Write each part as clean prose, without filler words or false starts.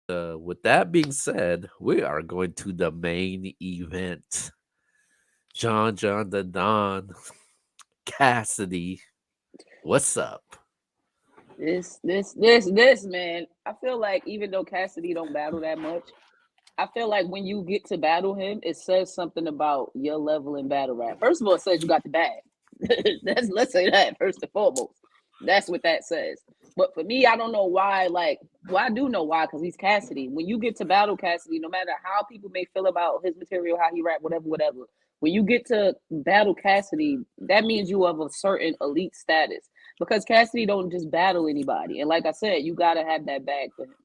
With that being said, we are going to the main event. John the Don Cassidy. What's up? This man. I feel like even though Cassidy don't battle that much, I feel like when you get to battle him, it says something about your level in battle rap. First of all, it says you got the bag. Let's say that first and foremost. That's what that says. But for me, I don't know why. Well, I do know why because he's Cassidy. When you get to battle Cassidy, no matter how people may feel about his material, how he rap, whatever. When you get to battle Cassidy, that means you have a certain elite status because Cassidy don't just battle anybody. And like I said, you gotta have that bag for him.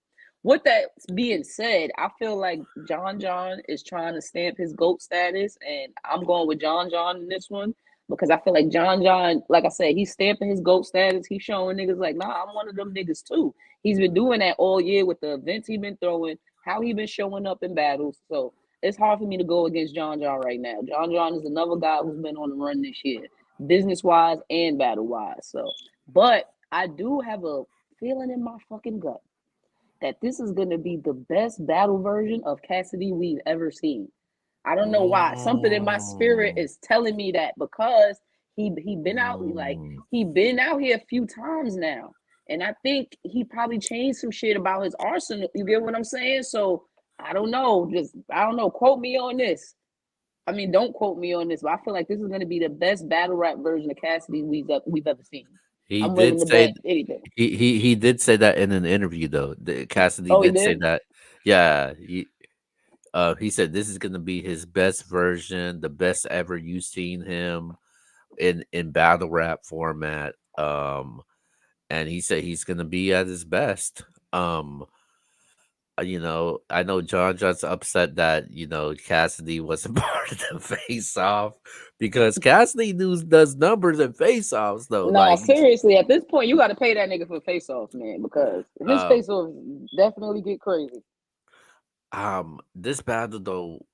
With that being said, I feel like John is trying to stamp his GOAT status, and I'm going with John in this one because I feel like John, like I said, he's stamping his GOAT status. He's showing niggas like, nah, I'm one of them niggas too. He's been doing that all year with the events he been throwing, how he been showing up in battles. So it's hard for me to go against John right now. John is another guy who's been on the run this year, business wise and battle wise. So, but I do have a feeling in my fucking gut that this is going to be the best battle version of Cassidy we've ever seen. I don't know why. Something in my spirit Mm, is telling me that because he been out mm. he been out here a few times now. And I think he probably changed some shit about his arsenal. You get what I'm saying? So I don't know. Just I don't know. Quote me on this. I mean, don't quote me on this, but I feel like this is going to be the best battle rap version of Cassidy we've ever seen. He I'm willing did to say bet anything. he did say that in an interview though. Cassidy Oh, he did say did. that. Yeah, he said this is gonna be his best version, the best ever you've seen him in battle rap format. And he said he's gonna be at his best. I know John's upset that Cassidy wasn't part of the face off because Cassidy does numbers and face offs though. No, Like seriously, at this point, you got to pay that nigga for face off, man, because his um face off definitely get crazy. this battle though,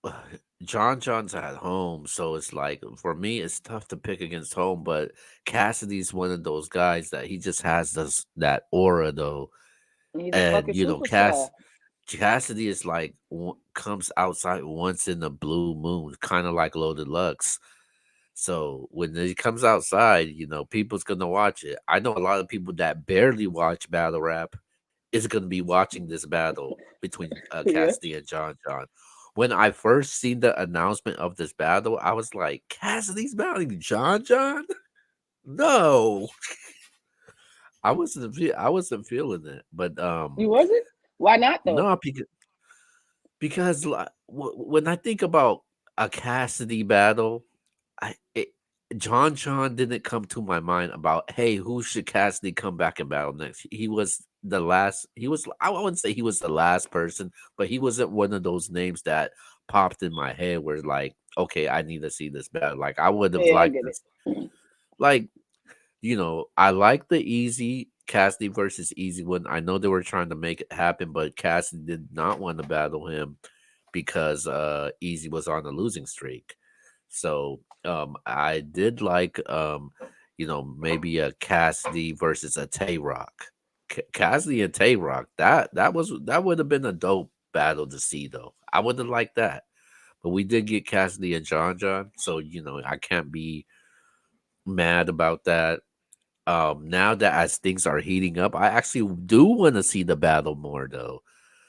John's at home, so it's like for me it's tough to pick against home, but Cassidy's one of those guys that he just has this that aura though. And he's a And fucking superstar. Cassidy is like comes outside once in a blue moon, kind of like Loaded Lux. So when he comes outside, people's gonna watch it. I know a lot of people that barely watch battle rap is gonna be watching this battle between Yeah. Cassidy and John. When I first seen the announcement of this battle, I was like, Cassidy's battling John? No, I wasn't feeling it. But You wasn't? Why not though? no, because when I think about a Cassidy battle, I it, John didn't come to my mind about hey who should Cassidy come back and battle next. He was the last. He was I wouldn't say he was the last person, but he wasn't one of those names that popped in my head where like okay I need to see this battle. Like I would have Yeah, I liked get it. this. Like I like the easy Cassidy versus easy one. I know they were trying to make it happen, but Cassidy did not want to battle him because Easy was on a losing streak. So I did like maybe a Cassidy versus a Tay Rock. Cassidy and Tay Rock, that would have been a dope battle to see though. I would have liked that. But we did get Cassidy and John, so I can't be mad about that. Now that as things are heating up, I actually do want to see the battle more though.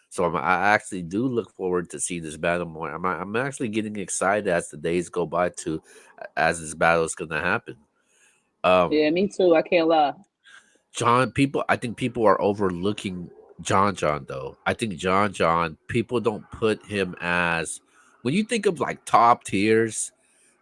So I actually do look forward to see this battle more. I'm actually getting excited as the days go by to as this battle is gonna happen. Um, Yeah, me too. I can't lie. I think people are overlooking John though. I think John, people don't put him as when you think of like top tiers.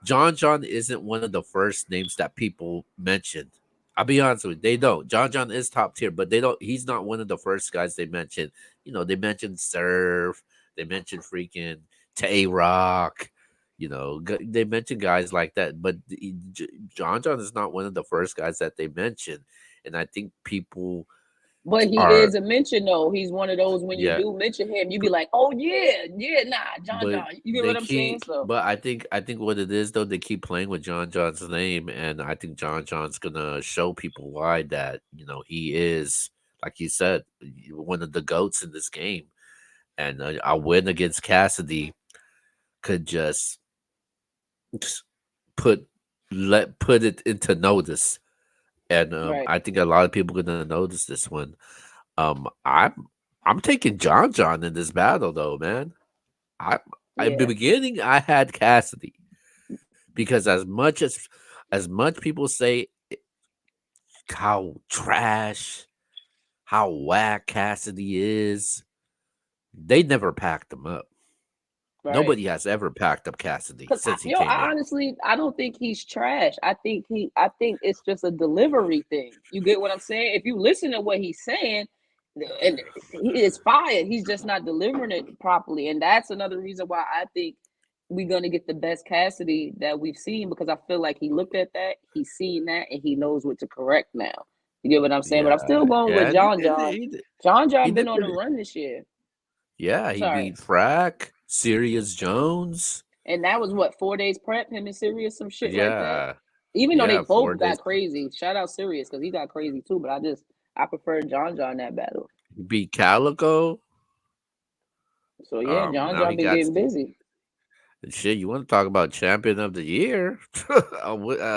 John isn't one of the first names that people mention. I'll be honest with you, they don't. John is top tier, but they don't. He's not one of the first guys they mention. They mentioned Surf, they mentioned freaking Tay Rock. They mention guys like that, but John is not one of the first guys that they mention, and I think people But he are is a mention though. He's one of those when you yeah, do mention him, you be like, oh yeah, nah, but You get they what I'm saying? keep So but I think what it is though, they keep playing with John's name, and I think John's gonna show people why that, he is, like you said, one of the GOATs in this game. and a win against Cassidy could just put put it into notice, and Right. I think a lot of people are gonna notice this one. Um, I'm I'm taking John in this battle though, man. I in the Yeah. beginning I had Cassidy because as much people say how trash, how whack Cassidy is, they never packed him up. Right. Nobody has ever packed up Cassidy Cause since he yo, came in. I honestly, I don't think he's trash. I think it's just a delivery thing. You get what I'm saying? If you listen to what he's saying, and he is fired, he's just not delivering it properly, and that's another reason why I think we're gonna get the best Cassidy that we've seen because I feel like he looked at that, he's seen that, and he knows what to correct now. You get what I'm saying? But I'm Yeah, still going with yeah, and John John. John he John been did on the pretty. run this year. Yeah, he Sorry. beat Frack, Sirius Jones. And that was what 4 days prep, him and Sirius, some shit like that. Yeah, Even though they yeah, both 4 days. got crazy. Shout out Sirius because he got crazy too. But I prefer John John that battle. He beat Calico. So yeah, John Now John he been got getting busy. shit. You want to talk about champion of the year?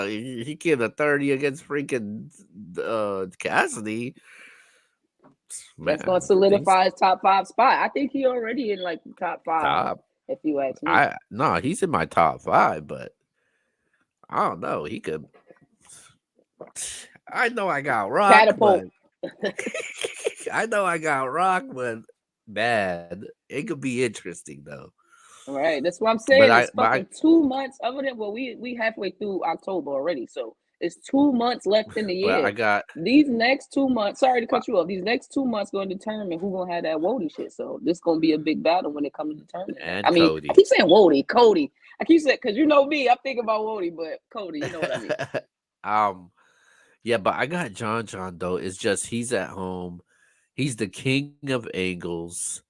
He killed a 30 against freaking Cassidy. That's gonna Man, things solidify his top 5 spot. I think he already in like top 5, top. if you ask me. I no, he's in my top five, but I don't know. He could. I know I got Rock, but Catapult. I know I got Rock, but bad. It could be interesting though. All right, that's what I'm But saying. I, It's but I, fucking 2 months. Other than well, we halfway through October already, so it's 2 months left in the but year. I got These next 2 months, sorry to cut you off. These next 2 months going to determine who gonna have that Wody shit. So this gonna be a big battle when it comes to determining that. I and mean, I Cody. keep saying Wody, Cody. I keep saying because you know me, I'm thinking about Wody, but Cody, you know what I mean. um, yeah, but I got John though. It's just he's at home. He's the king of angles,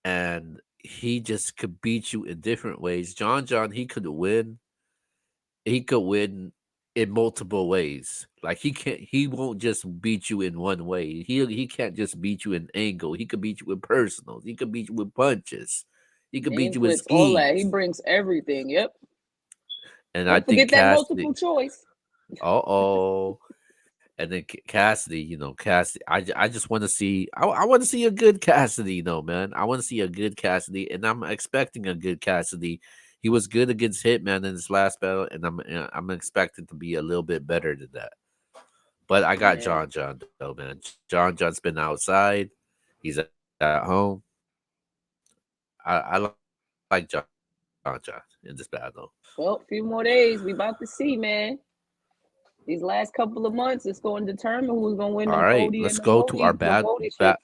and he just could beat you in different ways. John, he could win. He could win in multiple ways. Like he can't. He won't just beat you in one way. He can't just beat you in angle. He could beat you with personals. He could beat you with punches. He could beat Name you with clips, all that. He schemes. brings everything. Yep. And I Don't think forget that Cassidy. multiple choice. Oh, and then Cassidy, Cassidy. I just want to see. I want to see a good Cassidy, though, man. I want to see a good Cassidy, and I'm expecting a good Cassidy. He was good against Hitman in his last battle, and I'm expecting to be a little bit better than that. But I got Yeah. John though, man. John's been outside. He's at home. I like John in this battle. Well, a few more days. We about to see, man. These last couple of months, it's going to determine who's going to All win right, them let's Cody go and to our them Wody shit.